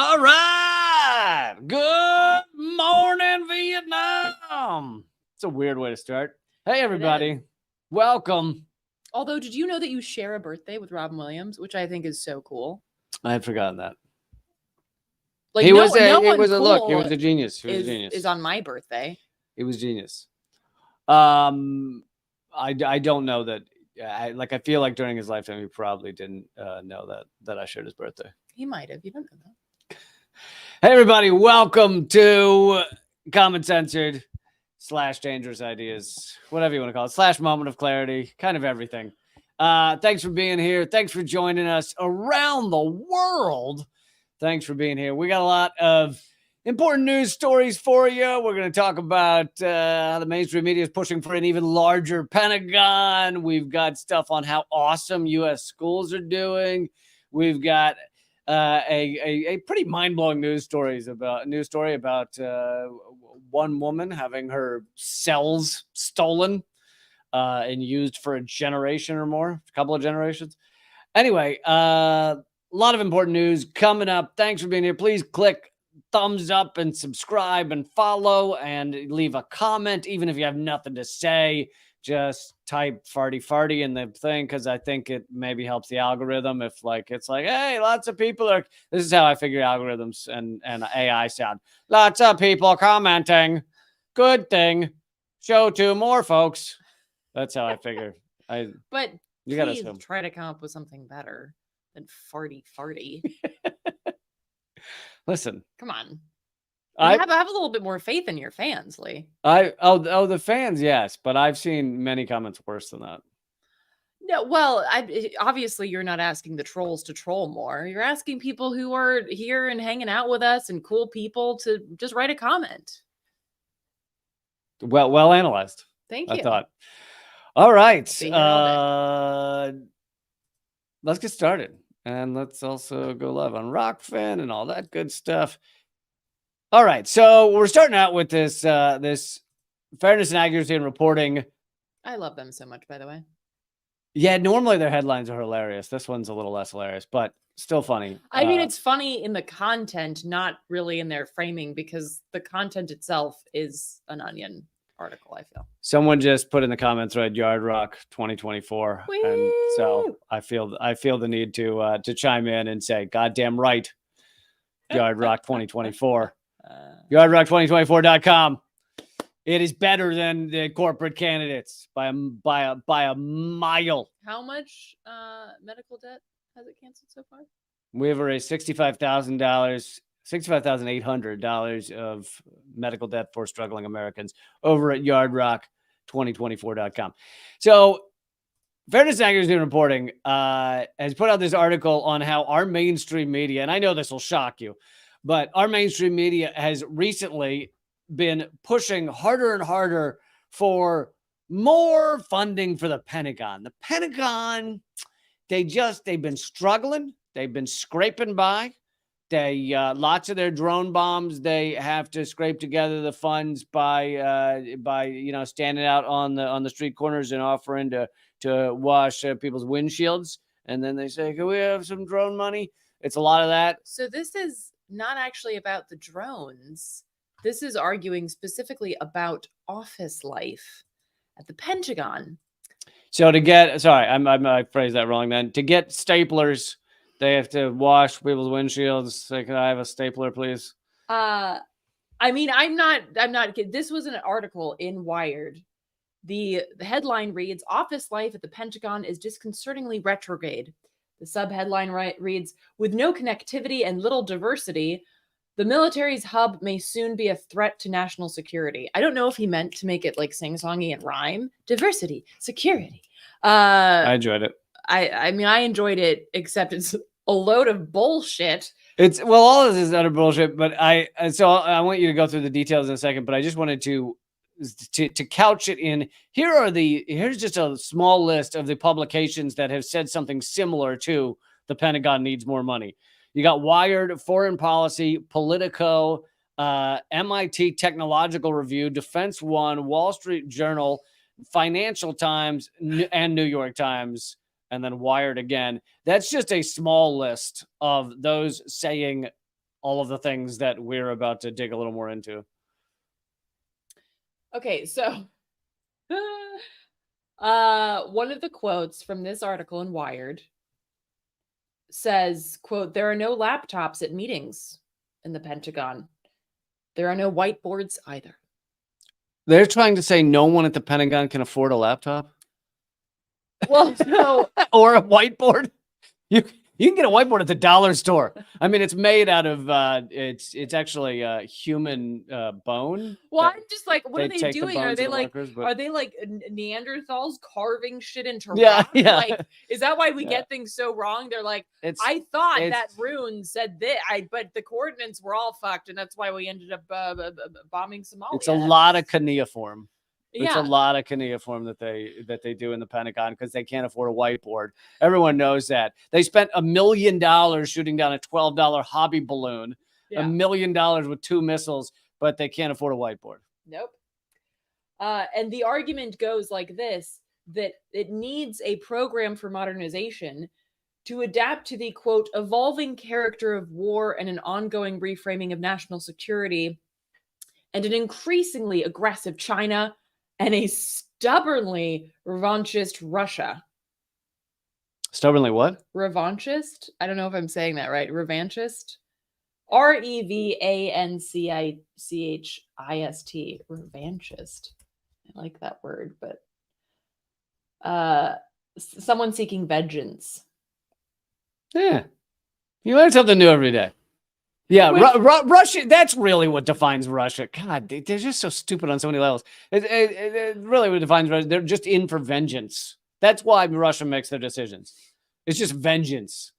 All right. Good morning, Vietnam. It's a weird way to start. Hey, everybody. Welcome. Although, did you know that you share a birthday with Robin Williams, which I think is so cool? I had forgotten that. Like, He no, was no one a cool look. He was a genius. He was a genius. is on my birthday. He was genius. I don't know that. I feel like during his lifetime, he probably didn't know that I shared his birthday. He might have. You don't know that. Hey, everybody. Welcome to Common Censored / Dangerous Ideas, whatever you want to call it, / Moment of Clarity, kind of everything. Thanks for being here. Thanks for joining us around the world. Thanks for being here. We got a lot of important news stories for you. We're going to talk about how the mainstream media is pushing for an even larger Pentagon. We've got stuff on how awesome U.S. schools are doing. We've got a pretty mind-blowing news story about one woman having her cells stolen and used for a generation or more, a couple of generations. Anyway, a lot of important news coming up. Thanks for being here. Please click thumbs up and subscribe and follow and leave a comment. Even if you have nothing to say, just type farty in the thing, because I think it maybe helps the algorithm. If it's like, hey, lots of people are, this is how I figure algorithms and AI sound. Lots of people commenting. Good thing. Show to more folks. That's how I figure. But you gotta please try to come up with something better than farty. Listen, come on. I have a little bit more faith in your fans, Lee. The fans, yes, but I've seen many comments worse than that. No, well, obviously you're not asking the trolls to troll more. You're asking people who are here and hanging out with us and cool people to just write a comment. Well analyzed. Thank you. I thought. All right. Let's get started. And let's also go live on Rockfin and all that good stuff. All right. So we're starting out with this fairness and accuracy in reporting. I love them so much, by the way. Yeah, normally their headlines are hilarious. This one's a little less hilarious, but still funny. I mean, it's funny in the content, not really in their framing, because the content itself is an Onion article, I feel. Someone just put in the comments, right, Yard Rock 2024. Woo! And so I feel the need to chime in and say, goddamn right, Yard Rock 2024. YardRock2024.com. It is better than the corporate candidates by a mile. How much medical debt has it canceled so far? We have raised $65,800 of medical debt for struggling Americans over at YardRock2024.com. So, Fairness and Accuracy in Reporting has put out this article on how our mainstream media, and I know this will shock you, but our mainstream media has recently been pushing harder and harder for more funding for the Pentagon. The Pentagon, they've been struggling. They've been scraping by. They lots of their drone bombs, they have to scrape together the funds by standing out on the street corners and offering to wash people's windshields, and then they say, "Can we have some drone money?" It's a lot of that. So this is not actually about the drones. This is arguing specifically about office life at the Pentagon. So I phrased that wrong then. To get staplers, they have to wash people's windshields. Say, can I have a stapler, please? I mean, I'm not kidding. This was an article in Wired. The headline reads, "Office life at the Pentagon is disconcertingly retrograde." The sub-headline reads, "With no connectivity and little diversity, the military's hub may soon be a threat to national security." I don't know if he meant to make it like sing-songy and rhyme. Diversity, security. I enjoyed it. I mean, I enjoyed it, except it's a load of bullshit. All of this is utter bullshit, but I want you to go through the details in a second, but I just wanted to couch it in, here's just a small list of the publications that have said something similar to the Pentagon needs more money. You got Wired, Foreign Policy, Politico, MIT Technological Review, Defense One, Wall Street Journal, Financial Times, and New York Times, and then Wired again. That's just a small list of those saying all of the things that we're about to dig a little more into. Okay, so one of the quotes from this article in Wired says, quote, "There are no laptops at meetings in the Pentagon. There are no whiteboards either." They're trying to say no one at the Pentagon can afford a laptop? Well, so or a whiteboard? You can get a whiteboard at the dollar store. I mean, it's made out of it's actually human bone. well, I'm just like, what are they take the doing? Are bones they of the like workers, but are they like Neanderthals carving shit into Yeah, rock? yeah. Like, is that why we Yeah. get things so wrong? They're like, it's I thought that it's- rune said this, but the coordinates were all fucked, and that's why we ended up bombing Somalia. it's a lot of cuneiform. It's Yeah. a lot of cuneiform that they do in the Pentagon because they can't afford a whiteboard. Everyone knows that. They spent $1 million shooting down a $12 hobby balloon, Yeah. $1 million with 2 missiles, but they can't afford a whiteboard. Nope. And the argument goes like this, that it needs a program for modernization to adapt to the, quote, evolving character of war and an ongoing reframing of national security and an increasingly aggressive China and a stubbornly revanchist Russia. Stubbornly what? Revanchist? I don't know if I'm saying that right. Revanchist? Revanchist. Revanchist. I like that word, but someone seeking vengeance. Yeah. You learn something new every day. Yeah, Russia, that's really what defines Russia. God, they're just so stupid on so many levels. It really what defines Russia. They're just in for vengeance. That's why Russia makes their decisions. It's just vengeance.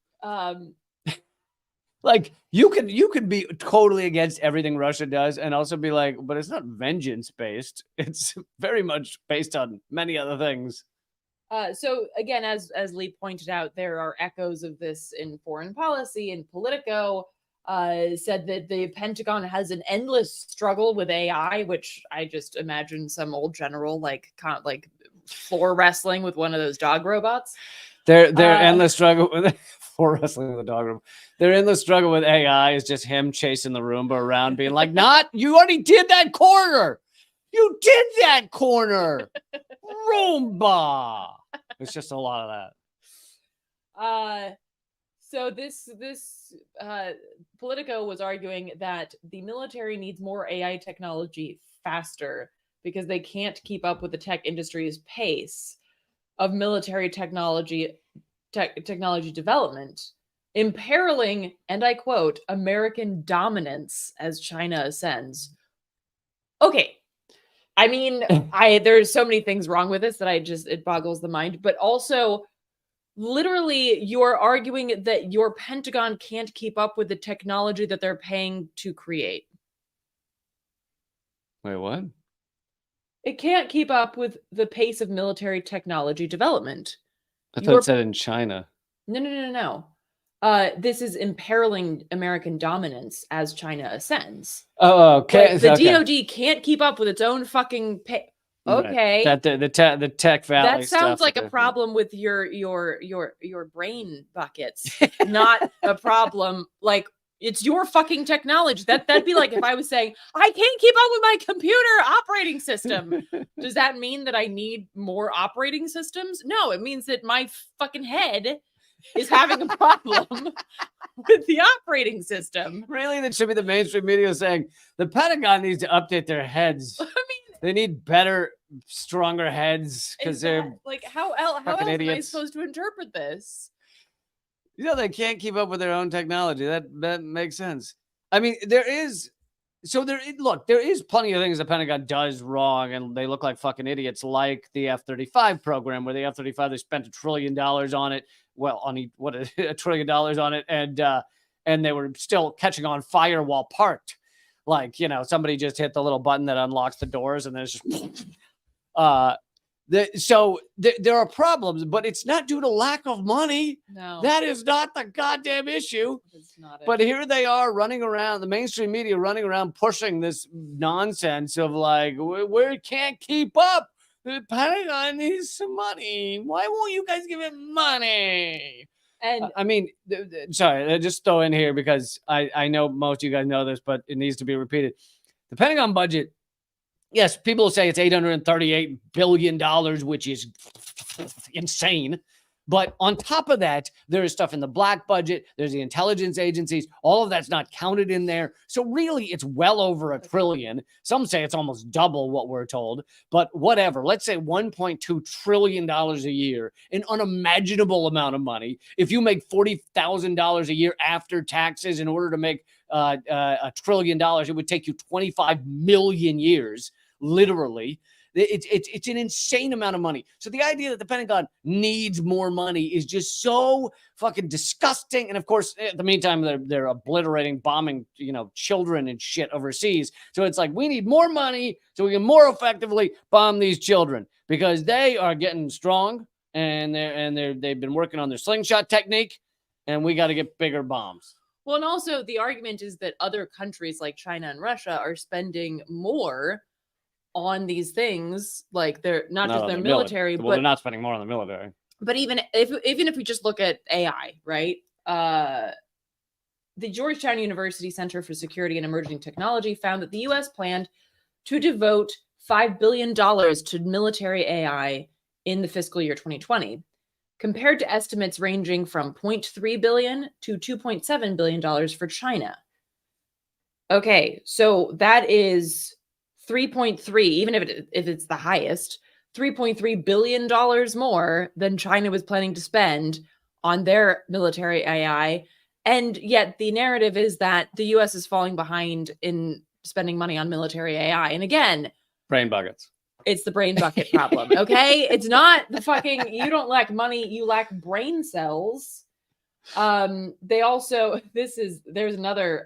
Like you could be totally against everything Russia does and also be like, but it's not vengeance based. It's very much based on many other things. So again, as Lee pointed out, there are echoes of this in foreign policy and Politico. Said that the Pentagon has an endless struggle with AI, which I just imagine some old general like floor wrestling with one of those dog robots. Their endless struggle with floor wrestling with a dog robot. Their endless struggle with AI is just him chasing the Roomba around, being like, you already did that corner. You did that corner. Roomba. It's just a lot of that. So this Politico was arguing that the military needs more AI technology faster because they can't keep up with the tech industry's pace of military technology development, imperiling, and I quote, American dominance as China ascends. Okay. I mean, there's so many things wrong with this that it boggles the mind, but also literally you're arguing that your Pentagon can't keep up with the technology that they're paying to create. Wait, what? It can't keep up with the pace of military technology development. I thought it said in China. No. This is imperiling American dominance as China ascends. Oh, okay. Like, the DoD can't keep up with its own fucking pay. Okay. Right. The tech valley. That sounds like a problem with your brain buckets, not a problem like it's your fucking technology. That'd be like if I was saying I can't keep up with my computer operating system. Does that mean that I need more operating systems? No, it means that my fucking head is having a problem with the operating system. Really, that should be the mainstream media saying the Pentagon needs to update their heads. I mean, they need better, stronger heads because they're like how else idiots. am I supposed to interpret this? They can't keep up with their own technology. That makes sense. I mean, there is plenty of things the Pentagon does wrong, and they look like fucking idiots, like the F-35 program, where the F-35 they spent $1 trillion on it. Well, $1 trillion on it, and they were still catching on fire while parked. Like, somebody just hit the little button that unlocks the doors, and then it's just so there are problems, but it's not due to lack of money. No, that is not the goddamn issue. It's not. But here they are running around, the mainstream media running around pushing this nonsense of like, we can't keep up. The Pentagon needs some money. Why won't you guys give it money? And I mean, sorry, just throw in here because I know most of you guys know this, but it needs to be repeated. The Pentagon budget, yes, people say it's $838 billion, which is insane. But on top of that, there is stuff in the black budget. There's the intelligence agencies. All of that's not counted in there. So really, it's well over $1 trillion. Some say it's almost double what we're told. But whatever. Let's say $1.2 trillion a year, an unimaginable amount of money. If you make $40,000 a year after taxes in order to make $1 trillion, it would take you 25 million years, literally. It's an insane amount of money. So the idea that the Pentagon needs more money is just so fucking disgusting. And of course, in the meantime, they're obliterating, bombing, children and shit overseas. So it's like, we need more money so we can more effectively bomb these children because they are getting strong and they've been working on their slingshot technique, and we got to get bigger bombs. Well, and also the argument is that other countries like China and Russia are spending more on these things, like they're not just their military, but they're not spending more on the military. But even if we just look at AI, right? The Georgetown University Center for Security and Emerging Technology found that the U.S. planned to devote $5 billion to military AI in the fiscal year 2020, compared to estimates ranging from $0.3 billion to $2.7 billion for China. Okay, so that is 3.3, even if it's the highest, $3.3 billion more than China was planning to spend on their military AI. And yet the narrative is that the US is falling behind in spending money on military AI. And again, brain buckets. It's the brain bucket problem. Okay. It's not the fucking, you don't lack money, you lack brain cells. They also, there's another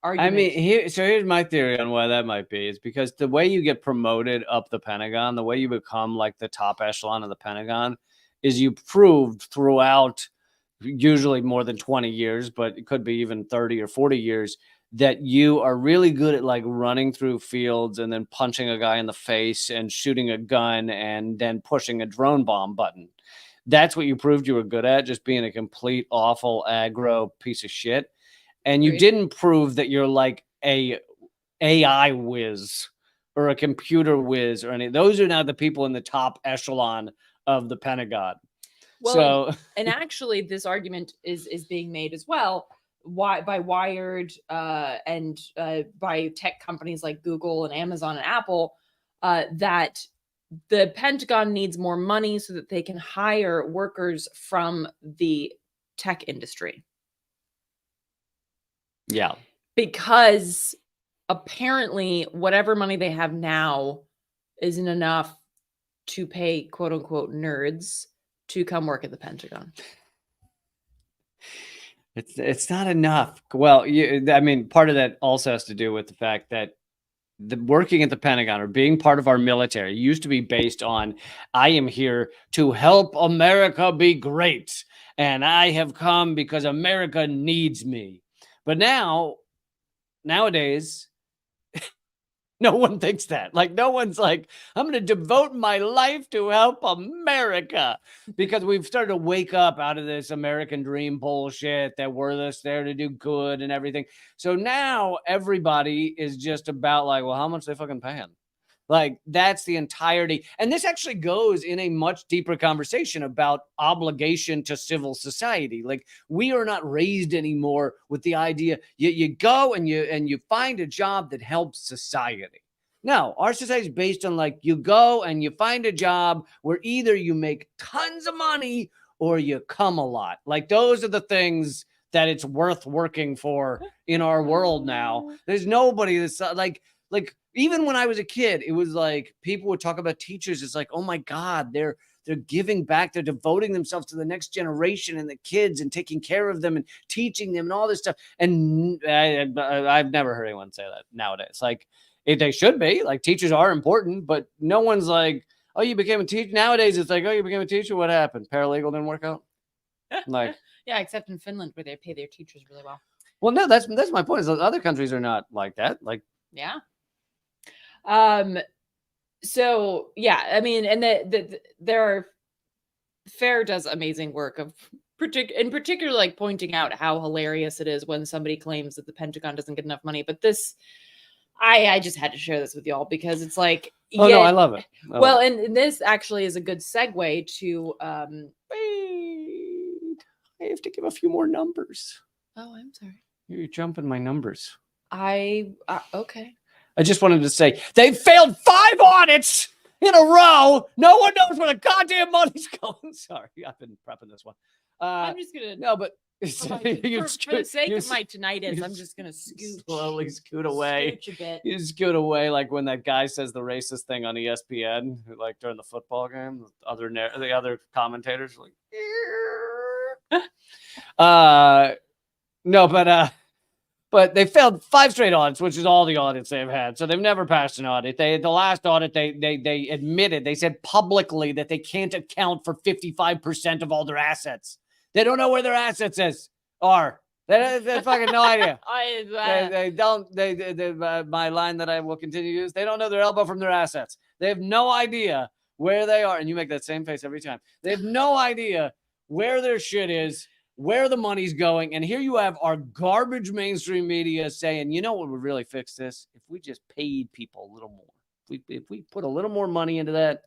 argument. I mean, here's my theory on why that might be. Is because the way you get promoted up the Pentagon, the way you become like the top echelon of the Pentagon, is you proved throughout usually more than 20 years, but it could be even 30 or 40 years, that you are really good at like running through fields and then punching a guy in the face and shooting a gun and then pushing a drone bomb button. That's what you proved you were good at, just being a complete awful aggro piece of shit. And you didn't prove that you're like a AI whiz or a computer whiz or any. Those are now the people in the top echelon of the Pentagon. Well, and actually this argument is being made as well by Wired and by tech companies like Google and Amazon and Apple, that the Pentagon needs more money so that they can hire workers from the tech industry. Yeah. Because apparently whatever money they have now isn't enough to pay quote unquote nerds to come work at the Pentagon. It's not enough. Well, I mean, part of that also has to do with the fact that the working at the Pentagon or being part of our military used to be based on, I am here to help America be great. And I have come because America needs me. But nowadays, no one thinks that. Like, no one's like, I'm going to devote my life to help America, because we've started to wake up out of this American dream bullshit that we're just there to do good and everything. So now everybody is just about like, well, how much they fucking paying? Like, that's the entirety. And this actually goes in a much deeper conversation about obligation to civil society. Like, we are not raised anymore with the idea you go and you find a job that helps society. No, our society is based on like, you go and you find a job where either you make tons of money or you come a lot. Like, those are the things that it's worth working for in our world now. There's nobody that's like even when I was a kid, it was like people would talk about teachers. It's like, oh my God, they're giving back. They're devoting themselves to the next generation and the kids and taking care of them and teaching them and all this stuff. And I've never heard anyone say that nowadays. Like, they should be. Like, teachers are important, but no one's like, oh, you became a teacher. Nowadays, it's like, oh, you became a teacher. What happened? Paralegal didn't work out? Like, yeah, except in Finland where they pay their teachers really well. Well, no, that's my point. Is other countries are not like that. Like, yeah. So yeah, I mean, and there are FAIR does amazing work of in particular, like pointing out how hilarious it is when somebody claims that the Pentagon doesn't get enough money. But this, I just had to share this with y'all because it's like, Oh no, I love it. Well, and this actually is a good segue to wait, I have to give a few more numbers. Oh, I'm sorry. You're jumping my numbers. Okay. I just wanted to say they failed 5 audits in a row. No one knows where the goddamn money's going. Sorry, I've been prepping this one. I'm just gonna for the sake of my tinnitus, I'm just gonna slowly scoot away. Scooch a bit. You scoot away like when that guy says the racist thing on ESPN, like during the football game. The other commentators are like, no, but they failed 5 straight audits, which is all the audits they've had. So they've never passed an audit. The last audit, they admitted, they said publicly that they can't account for 55% of all their assets. They don't know where their assets are. They fucking no idea. They don't. My line that I will continue to use. They don't know their elbow from their assets. They have no idea where they are. And you make that same face every time. They have no idea where their shit is, where the money's going. And here you have our garbage mainstream media saying, you know what would really fix this? If we just paid people a little more. If we put a little more money into that.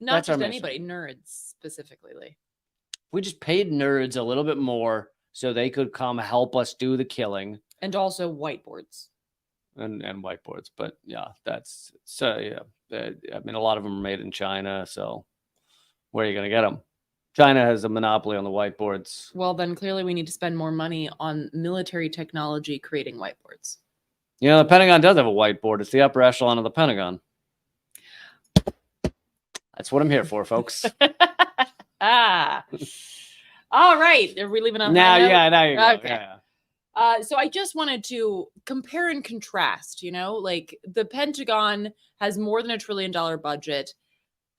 Not just anybody, nerds specifically. We just paid nerds a little bit more so they could come help us do the killing. And also whiteboards. And whiteboards. But yeah, that's so yeah. I mean, a lot of them are made in China. So where are you going to get them? China has a monopoly on the whiteboards. Well, then clearly we need to spend more money on military technology creating whiteboards. You know, the Pentagon does have a whiteboard. It's the upper echelon of the Pentagon. That's what I'm here for, folks. All right. Are we leaving on now? Now You go. Okay. Yeah. So I just wanted to compare and contrast, like the Pentagon has more than $1 trillion budget.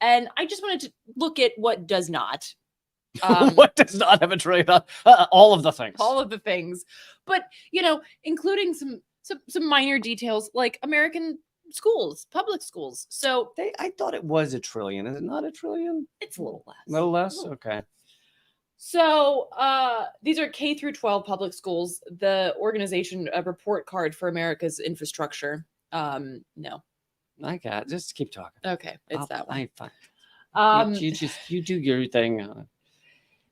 And I just wanted to look at what does not. What does not have $1 trillion? All of the things. All of the things. But, including some minor details like American schools, public schools. So I thought it was $1 trillion. Is it not $1 trillion? It's a little less. A little less? Okay. So these are K through 12 public schools. The organization, a report card for America's infrastructure. No. I got it. Just keep talking. Okay. It's that one. Fine. You do your thing.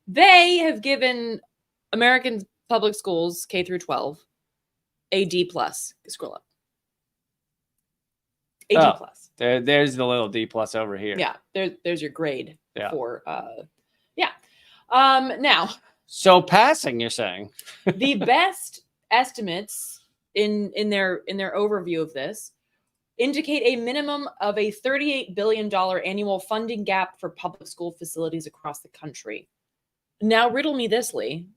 They have given American public schools, K through 12, a D+. Scroll up. A D+. There's the little D+ over here. Yeah, there's your grade for now. So passing, you're saying? The best estimates in their overview of this indicate a minimum of a $38 billion annual funding gap for public school facilities across the country. Now, riddle me this, Lee.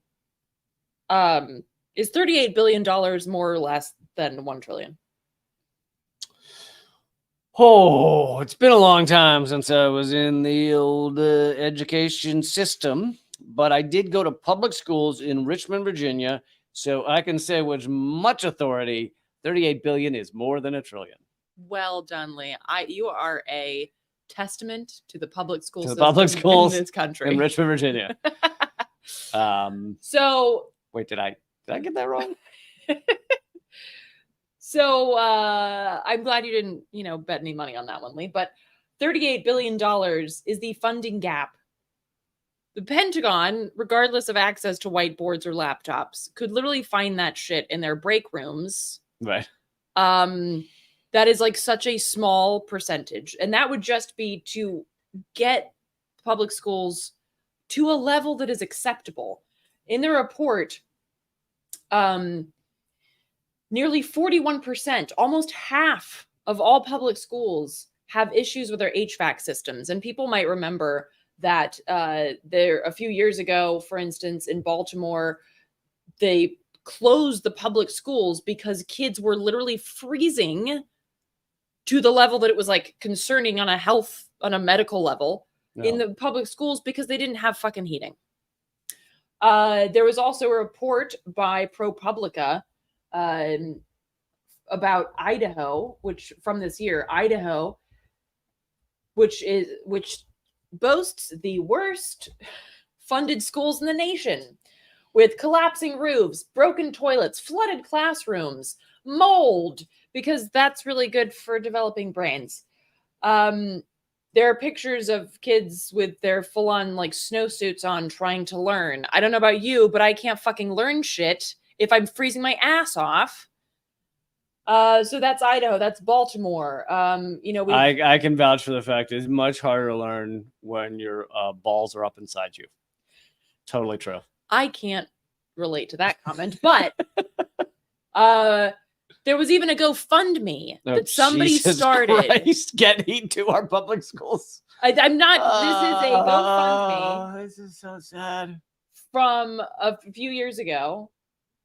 Is $38 billion more or less than $1 trillion? Oh, it's been a long time since I was in the old education system, but I did go to public schools in Richmond, Virginia, so I can say with much authority, $38 billion is more than $1 trillion. Well done, Lee. You are a testament to the public schools in this country. In Richmond, Virginia. So wait, did I get that wrong? So I'm glad you didn't, bet any money on that one, Lee. But $38 billion is the funding gap. The Pentagon, regardless of access to whiteboards or laptops, could literally find that shit in their break rooms. Right. That is like such a small percentage. And that would just be to get public schools to a level that is acceptable. In the report, nearly 41%, almost half of all public schools have issues with their HVAC systems. And people might remember that a few years ago, for instance, in Baltimore, they closed the public schools because kids were literally freezing to the level that it was like concerning on a medical level in the public schools because they didn't have fucking heating. There was also a report by ProPublica about Idaho, from this year, which boasts the worst funded schools in the nation, with collapsing roofs, broken toilets, flooded classrooms, mold, because that's really good for developing brains. There are pictures of kids with their full-on like snowsuits on trying to learn. I don't know about you, but I can't fucking learn shit if I'm freezing my ass off. So that's Idaho, that's Baltimore. I can vouch for the fact it's much harder to learn when your balls are up inside you. Totally true. I can't relate to that comment, but there was even a GoFundMe that somebody Jesus started. Christ, get heat to our public schools. I'm not. This is a GoFundMe. This is so sad. From a few years ago,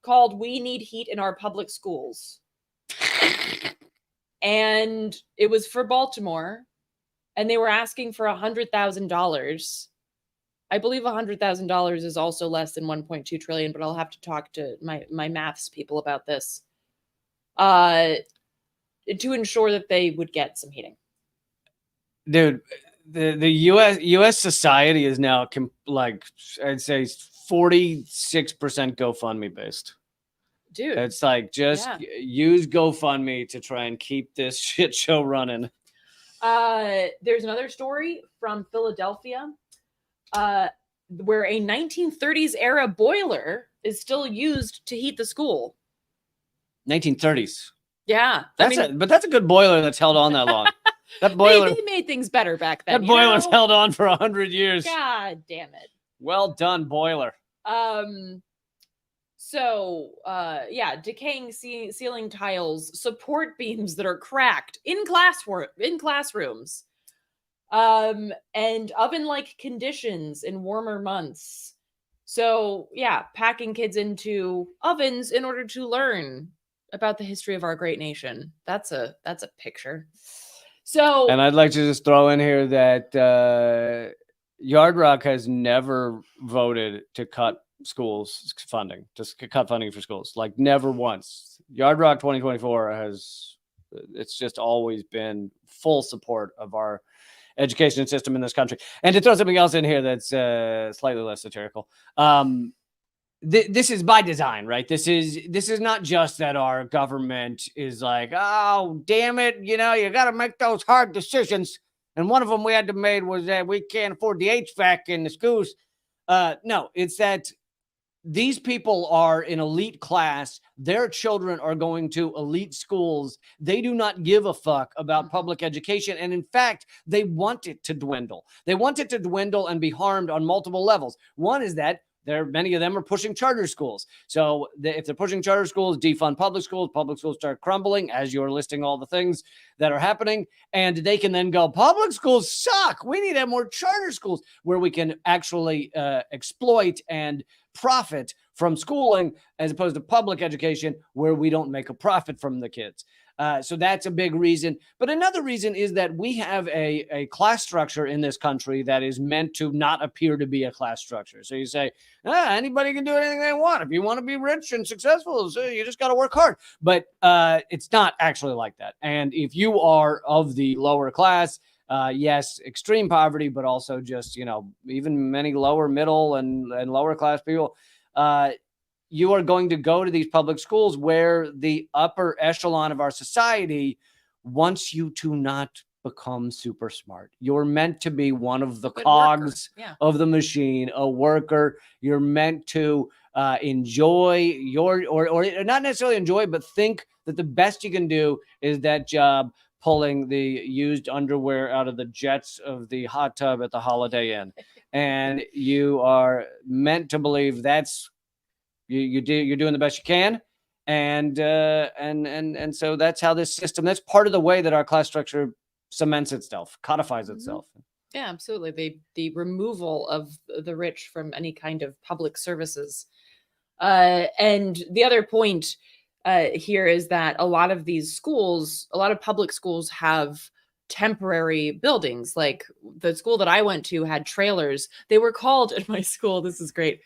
called "We Need Heat in Our Public Schools," and it was for Baltimore, and they were asking for $100,000. I believe $100,000 is also less than 1.2 trillion, but I'll have to talk to my maths people about this. To ensure that they would get some heating. Dude, the US society is now like I'd say 46% GoFundMe based. Dude, it's like just use GoFundMe to try and keep this shit show running. There's another story from Philadelphia, where a 1930s era boiler is still used to heat the school. 1930s. Yeah, but that's a good boiler that's held on that long. That boiler they made things better back then. That boiler's held on for 100 years. God damn it! Well done, boiler. Decaying ceiling tiles, support beams that are cracked in classrooms, and oven-like conditions in warmer months. So yeah, packing kids into ovens in order to learn about the history of our great nation. That's a picture. So, and I'd like to just throw in here that Yard Rock has never voted to cut schools funding, just cut funding for schools, like never once. Yard Rock 2024 it's just always been full support of our education system in this country. And to throw something else in here that's slightly less satirical, this is by design, right? This is not just that our government is like, oh, damn it, you got to make those hard decisions. And one of them we had to make was that we can't afford the HVAC in the schools. No, it's that these people are in elite class. Their children are going to elite schools. They do not give a fuck about public education. And in fact, they want it to dwindle. They want it to dwindle and be harmed on multiple levels. One is that many of them are pushing charter schools. So if they're pushing charter schools, defund public schools start crumbling as you're listing all the things that are happening. And they can then go, public schools suck. We need to have more charter schools where we can actually exploit and profit from schooling, as opposed to public education where we don't make a profit from the kids. So that's a big reason. But another reason is that we have a class structure in this country that is meant to not appear to be a class structure. So you say, anybody can do anything they want. If you want to be rich and successful, so you just got to work hard. But it's not actually like that. And if you are of the lower class, yes, extreme poverty, but also just, even many lower, middle, and lower class people, you are going to go to these public schools where the upper echelon of our society wants you to not become super smart. You're meant to be one of the cogs of the machine, a worker. You're meant to enjoy or not necessarily enjoy, but think that the best you can do is that job pulling the used underwear out of the jets of the hot tub at the Holiday Inn. And you are meant to believe that's you're doing the best you can. And so that's how this system, that's part of the way that our class structure cements itself, codifies itself. Yeah, absolutely. The removal of the rich from any kind of public services. And the other point here is that a lot of these schools, a lot of public schools have temporary buildings. Like the school that I went to had trailers. They were called at my school, this is great,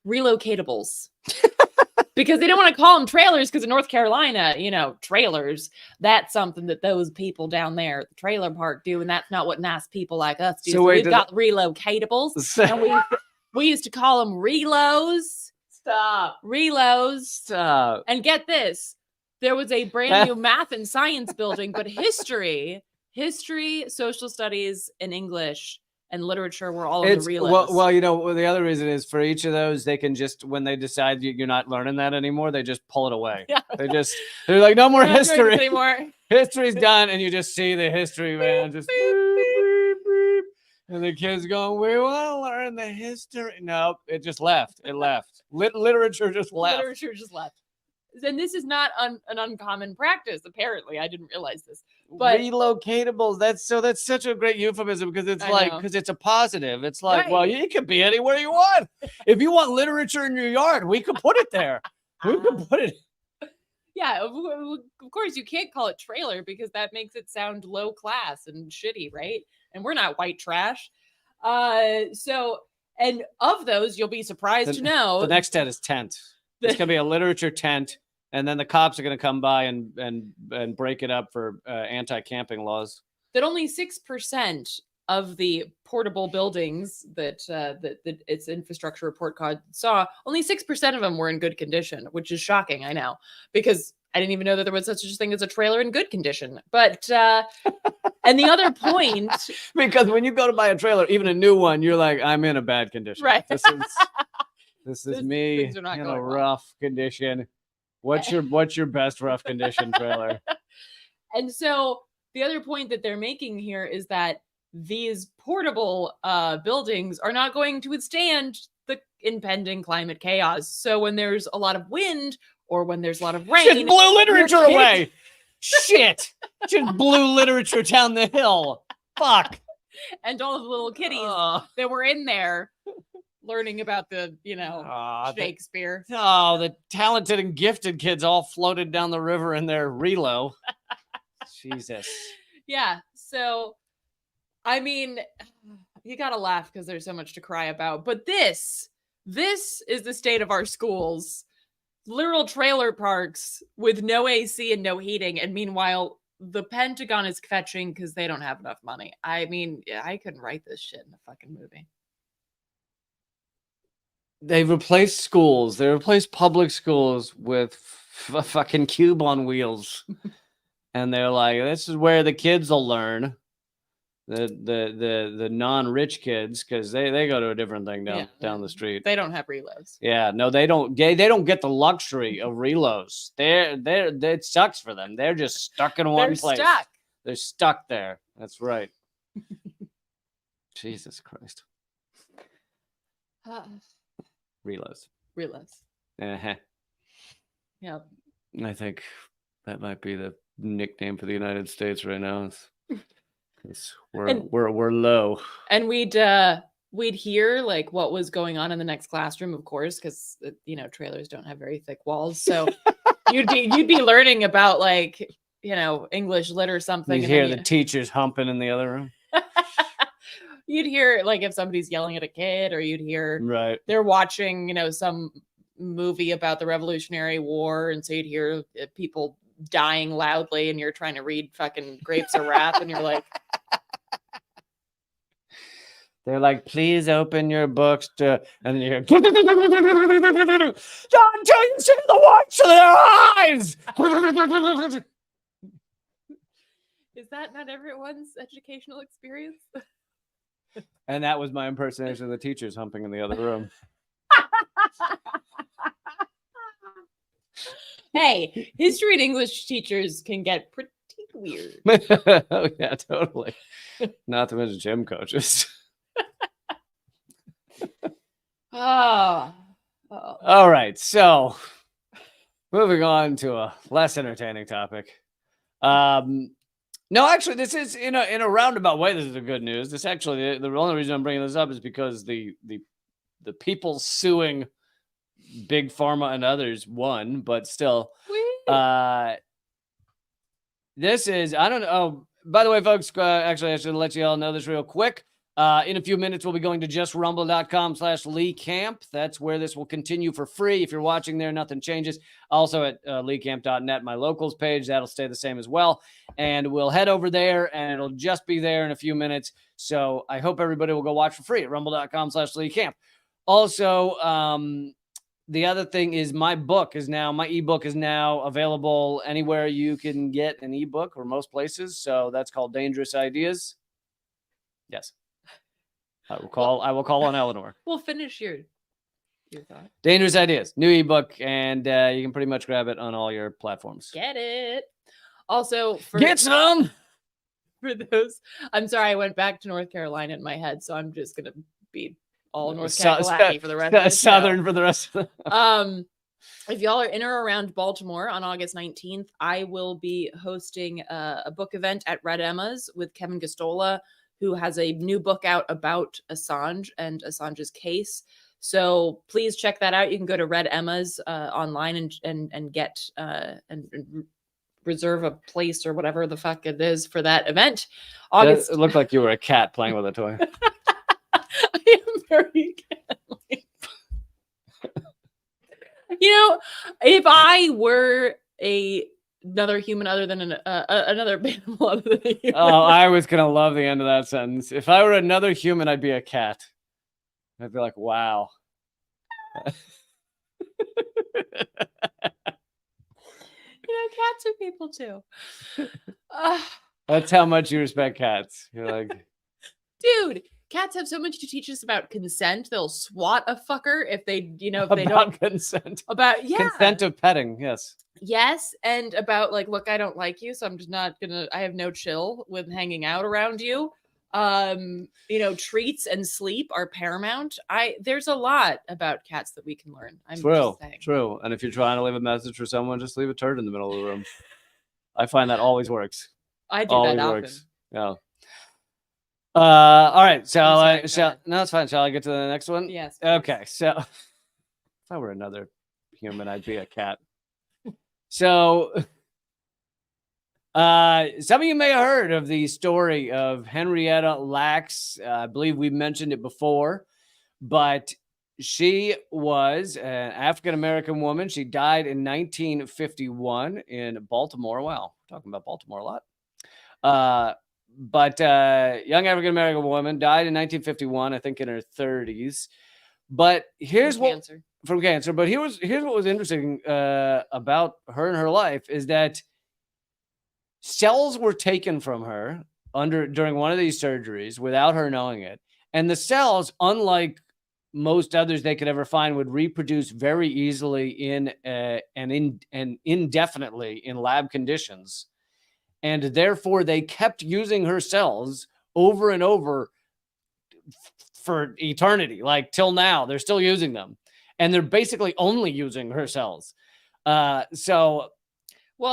relocatables. Because they don't want to call them trailers, because in North Carolina, trailers, that's something that those people down there at the trailer park do, and that's not what nice people like us do. So we've got relocatables. We used to call them relos. Stop. Relos. Stop. And get this. There was a brand new math and science building, but history, social studies, and English and literature were all in the relos. Well, you know, the other reason is for each of those, they can just, when they decide you're not learning that anymore, they just pull it away. Yeah. They're like, no more We're not doing history this anymore. History's done, and you just see the history man just beep, beep, and the kids going, we want to learn the history. Nope, it just left. It left. Literature just left. Literature just left. And this is not an uncommon practice, apparently. I didn't realize this. But relocatables, that's such a great euphemism, because it's because it's a positive. It's like, well, you can be anywhere you want. If you want literature in your yard, we could put it there. We could put it. Yeah, of course you can't call it trailer, because that makes it sound low class and shitty, right? And we're not white trash. So, and of those, you'll be surprised to know the next tent is tent. It's gonna be a literature tent. And then the cops are going to come by and break it up for anti-camping laws. That only 6% of the portable buildings that its infrastructure report card saw, only 6% of them were in good condition, which is shocking, I know, because I didn't even know that there was such a thing as a trailer in good condition. But and the other point, because when you go to buy a trailer, even a new one, you're like, I'm in a bad condition. Right. This is me in a rough condition. What's your best rough condition trailer? And so the other point that they're making here is that these portable buildings are not going to withstand the impending climate chaos. So when there's a lot of wind or when there's a lot of rain, just blew literature away. Shit, just blew literature down the hill. Fuck. And all of the little kitties that were in there learning about the, Shakespeare. The talented and gifted kids all floated down the river in their relo. Jesus. Yeah. So, I mean, you got to laugh because there's so much to cry about. But this is the state of our schools. Literal trailer parks with no AC and no heating. And meanwhile, the Pentagon is fetching because they don't have enough money. I mean, I couldn't write this shit in a fucking movie. They've replaced schools. They replaced public schools with a fucking cube on wheels. And they're like, this is where the kids will learn. The non-rich kids, because they go to a different thing down the street. They don't have reloads. Yeah, no, they don't. They don't get the luxury of reloads. It sucks for them. They're just stuck in one place. They're stuck there. That's right. Jesus Christ. Reloads. Uh-huh. Yeah. I think that might be the nickname for the United States right now. We're low. And we'd hear like what was going on in the next classroom, of course, because trailers don't have very thick walls. So you'd be learning about like English lit or something. You'd hear the teachers humping in the other room. You'd hear like if somebody's yelling at a kid, or you'd hear they're watching some movie about the Revolutionary War, and so you'd hear people dying loudly, and you're trying to read fucking Grapes of Wrath, and you're like, they're like, please open your books to, and you're until you see the whites of their eyes. Is that not everyone's educational experience? And that was my impersonation of the teachers humping in the other room. Hey, history and English teachers can get pretty weird. Oh, yeah, totally. Not to mention gym coaches. Oh. All right. So moving on to a less entertaining topic. No, actually, this is in a roundabout way. This is the good news. This actually, the only reason I'm bringing this up is because the people suing Big Pharma and others won, but still, this is, I don't know. Oh, by the way, folks, actually, I should let you all know this real quick. In a few minutes, we'll be going to justrumble.com/LeeCamp. That's where this will continue for free. If you're watching there, nothing changes. Also at leecamp.net, my locals page, that'll stay the same as well. And we'll head over there, and it'll just be there in a few minutes. So I hope everybody will go watch for free at rumble.com/LeeCamp. Also, the other thing is my ebook is now available anywhere you can get an ebook, or most places. So that's called Dangerous Ideas. Yes. I will call on Eleanor. We'll finish your thought. Dangerous Ideas, new ebook, and you can pretty much grab it on all your platforms. Get it. Also, get some. For those, I'm sorry, I went back to North Carolina in my head, so I'm just gonna be all North Carolina for the rest of the Southern show. For the rest of the If y'all are in or around Baltimore on August 19th, I will be hosting a book event at Red Emma's with Kevin Gostola, who has a new book out about Assange and Assange's case. So please check that out. You can go to Red Emma's online and get and reserve a place or whatever the fuck it is for that event. August. It looked like you were a cat playing with a toy. I am very cat-like. You know, if I were another human other than another animal other than a human. Oh, I was gonna love the end of that sentence. If I were another human, I'd be a cat. I'd be like, wow. Cats are people too. That's how much you respect cats. You're like, dude, cats have so much to teach us about consent. They'll swat a fucker if they, if they don't consent. About consent of petting. Yes, and about like, look, I don't like you, so I'm just not gonna. I have no chill with hanging out around you. Treats and sleep are paramount. There's a lot about cats that we can learn. True. And if you're trying to leave a message for someone, just leave a turd in the middle of the room. I find that always works. I do that often. Yeah. All right. No, it's fine. Shall I get to the next one? Yes. Okay. So if I were another human, I'd be a cat. So some of you may have heard of the story of Henrietta Lacks. I believe we mentioned it before, but she was an African-American woman. She died in 1951 in Baltimore. Wow, talking about Baltimore a lot. But young African-American woman died in 1951, I think in her 30s. But here's from cancer. But here's what was interesting about her and her life is that cells were taken from her during one of these surgeries without her knowing it. And the cells, unlike most others they could ever find, would reproduce very easily and indefinitely in lab conditions. And therefore, they kept using her cells over and over for eternity, like till now. They're still using them. And they're basically only using her cells. Well,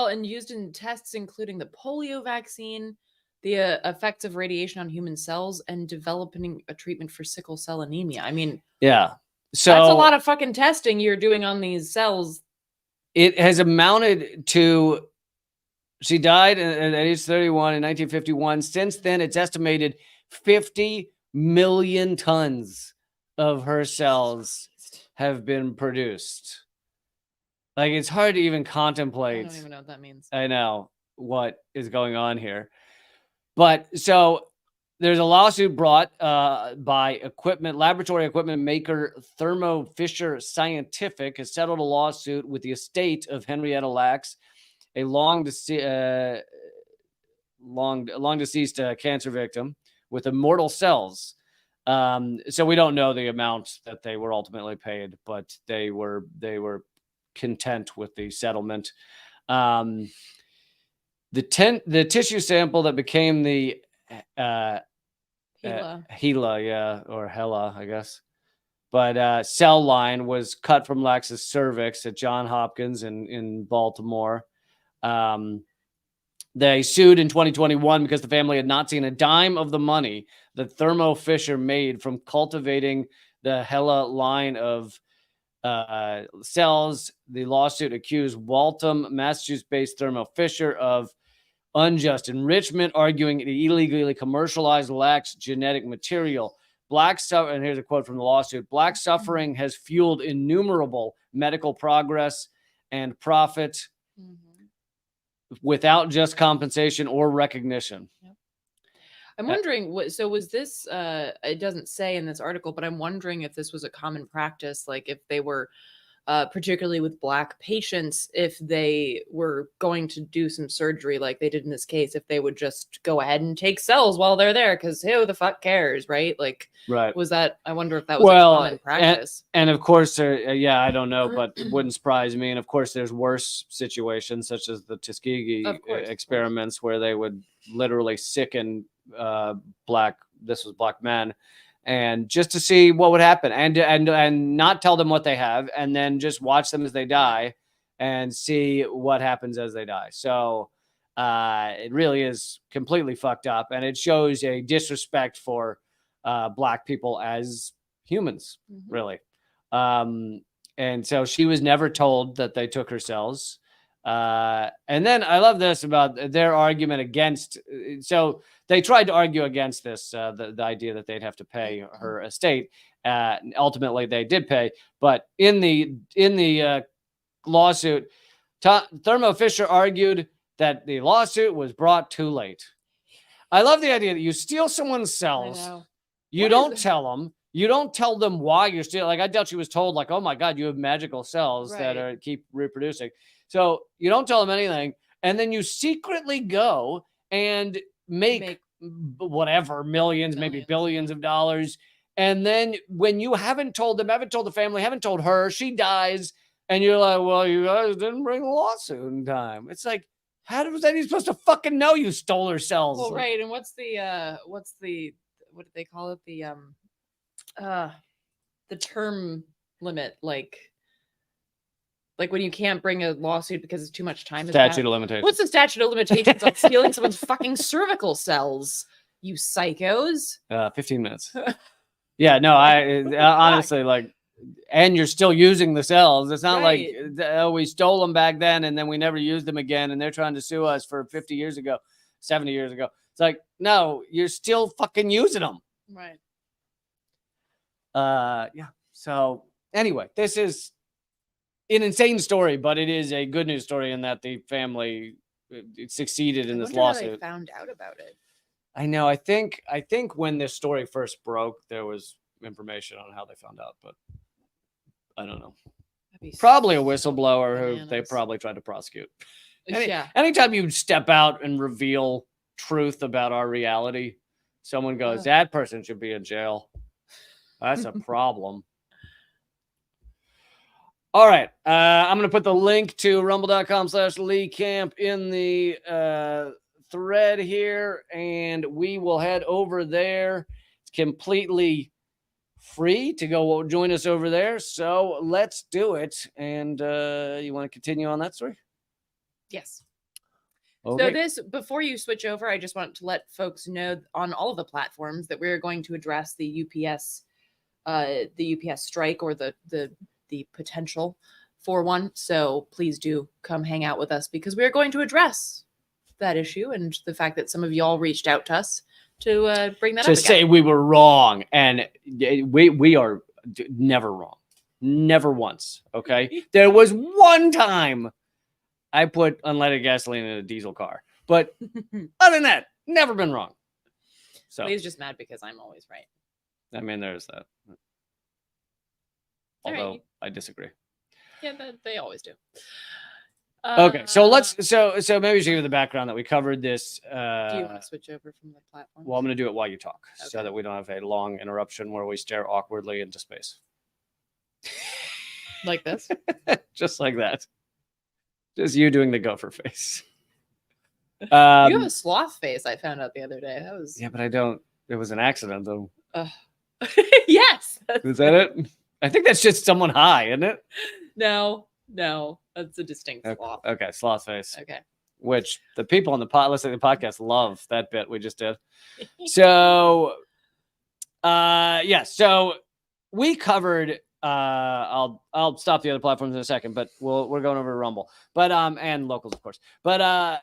and used in tests including the polio vaccine, the effects of radiation on human cells, and developing a treatment for sickle cell anemia. I mean, yeah. So that's a lot of fucking testing you're doing on these cells. It has amounted to, she died at age 31 in 1951. Since then, it's estimated 50 million tons of her cells have been produced. Like, it's hard to even contemplate. I don't even know what that means. I know what is going on here. But so there's a lawsuit brought by laboratory equipment maker Thermo Fisher Scientific has settled a lawsuit with the estate of Henrietta Lacks, a long deceased cancer victim with immortal cells. So we don't know the amount that they were ultimately paid, but they were content with the settlement. The tissue sample that became the HeLa, or Hella, I guess. But cell line was cut from Lax's cervix at Johns Hopkins in Baltimore. They sued in 2021 because the family had not seen a dime of the money that Thermo Fisher made from cultivating the HeLa line of cells. The lawsuit accused Waltham, Massachusetts-based Thermo Fisher of unjust enrichment, arguing it illegally commercialized Lax genetic material. And here's a quote from the lawsuit: "Black suffering has fueled innumerable medical progress and profit without just compensation or recognition." Yep. I'm wondering what. So was this? It doesn't say in this article, but I'm wondering if this was a common practice, like if they were, particularly with Black patients, if they were going to do some surgery, like they did in this case, if they would just go ahead and take cells while they're there, because who the fuck cares, right? Like, Right. was that? I wonder if that was a common practice. And of course, yeah, I don't know, but it wouldn't surprise me. And of course, there's worse situations, such as the Tuskegee experiments, where they would literally sicken Black men, and just to see what would happen, and not tell them what they have, and then just watch them as they die, and see what happens as they die. So it really is completely fucked up, and it shows a disrespect for Black people as humans, really. And so she was never told that they took her cells. And then I love this about their argument against. So they tried to argue against this, the idea that they'd have to pay her estate. Ultimately, they did pay, but in the lawsuit, Thermo Fisher argued that the lawsuit was brought too late. I love the idea that you steal someone's cells. You don't tell them. You don't tell them why you're stealing. Like, I doubt she was told, like, oh my God, you have magical cells that keep reproducing. So you don't tell them anything. And then you secretly go and make whatever, millions, maybe billions of dollars. And then when you haven't told them, haven't told the family, haven't told her, she dies. And you're like, well, you guys didn't bring the lawsuit in time. It's like, how was any supposed to fucking know you stole her cells? Well, right. And what's the what do they call it? The term limit, like when you can't bring a lawsuit because it's too much time. Statute of limitations. What's the statute of limitations on stealing someone's fucking cervical cells? You psychos. 15 minutes. Yeah, no, I honestly, like, and you're still using the cells. It's not like, oh, we stole them back then and then we never used them again, and they're trying to sue us for 50 years ago, 70 years ago. It's like, no, you're still fucking using them. Right. Yeah. So anyway, this is an insane story, but it is a good news story in that the family succeeded in this lawsuit. How they found out about it. I know. I think when this story first broke, there was information on how they found out, but I don't know. Probably a whistleblower who they probably tried to prosecute. Anytime you step out and reveal truth about our reality, someone goes, that person should be in jail. That's a problem. All right. I'm going to put the link to rumble.com/Lee Camp in the thread here, and we will head over there. It's completely free to go join us over there. So let's do it. And you want to continue on that story? Yes. Okay. So before you switch over, I just want to let folks know on all of the platforms that we're going to address the UPS strike, or the potential for one. So please do come hang out with us, because we are going to address that issue and the fact that some of y'all reached out to us to bring that up. To say we were wrong, and we are never wrong, never once. Okay, there was one time I put unleaded gasoline in a diesel car, but other than that, never been wrong. So he's just mad because I'm always right. I mean, there's that. Although I disagree. Yeah, they always do. Okay, so so maybe we should give the background that we covered this. Do you want to switch over from the platform? Well, I'm going to do it while you talk, so that we don't have a long interruption where we stare awkwardly into space. Like this? Just like that. Just you doing the gopher face. You have a sloth face, I found out the other day. That was... Yeah, but I don't. It was an accident, though. Yes. Is that it? I think that's just someone high, isn't it? No, that's a distinct sloth. Okay, sloth face. Okay. Which the people on the listening to the podcast love that bit we just did. So, so we covered. I'll stop the other platforms in a second, but we're going over to Rumble, but and locals, of course. But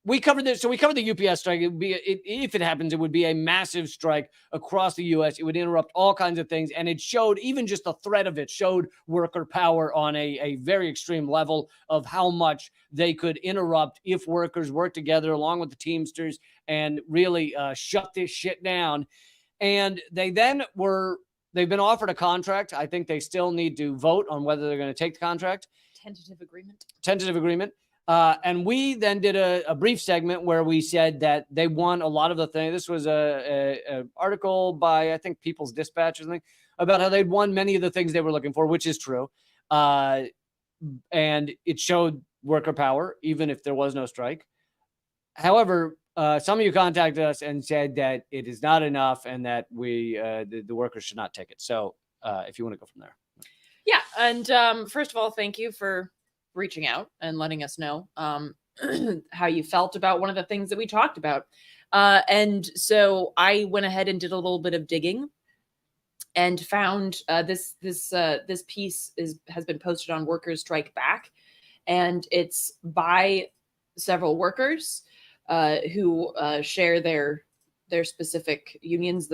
we covered this. So we covered the UPS strike. It would be, if it happens, it would be a massive strike across the U.S. It would interrupt all kinds of things. And it showed, even just the threat of it showed worker power on a very extreme level of how much they could interrupt if workers work together along with the Teamsters and really shut this shit down. And they've been offered a contract. I think they still need to vote on whether they're going to take the contract. Tentative agreement. And we then did a brief segment where we said that they won a lot of the things. This was a article by, I think, People's Dispatch or something, about how they'd won many of the things they were looking for, which is true. And it showed worker power, even if there was no strike. However, some of you contacted us and said that it is not enough and that the workers should not take it. So if you want to go from there. Yeah. And first of all, thank you for reaching out and letting us know how you felt about one of the things that we talked about. And so I went ahead and did a little bit of digging and found this piece has been posted on Workers Strike Back, and it's by several workers who share their specific unions,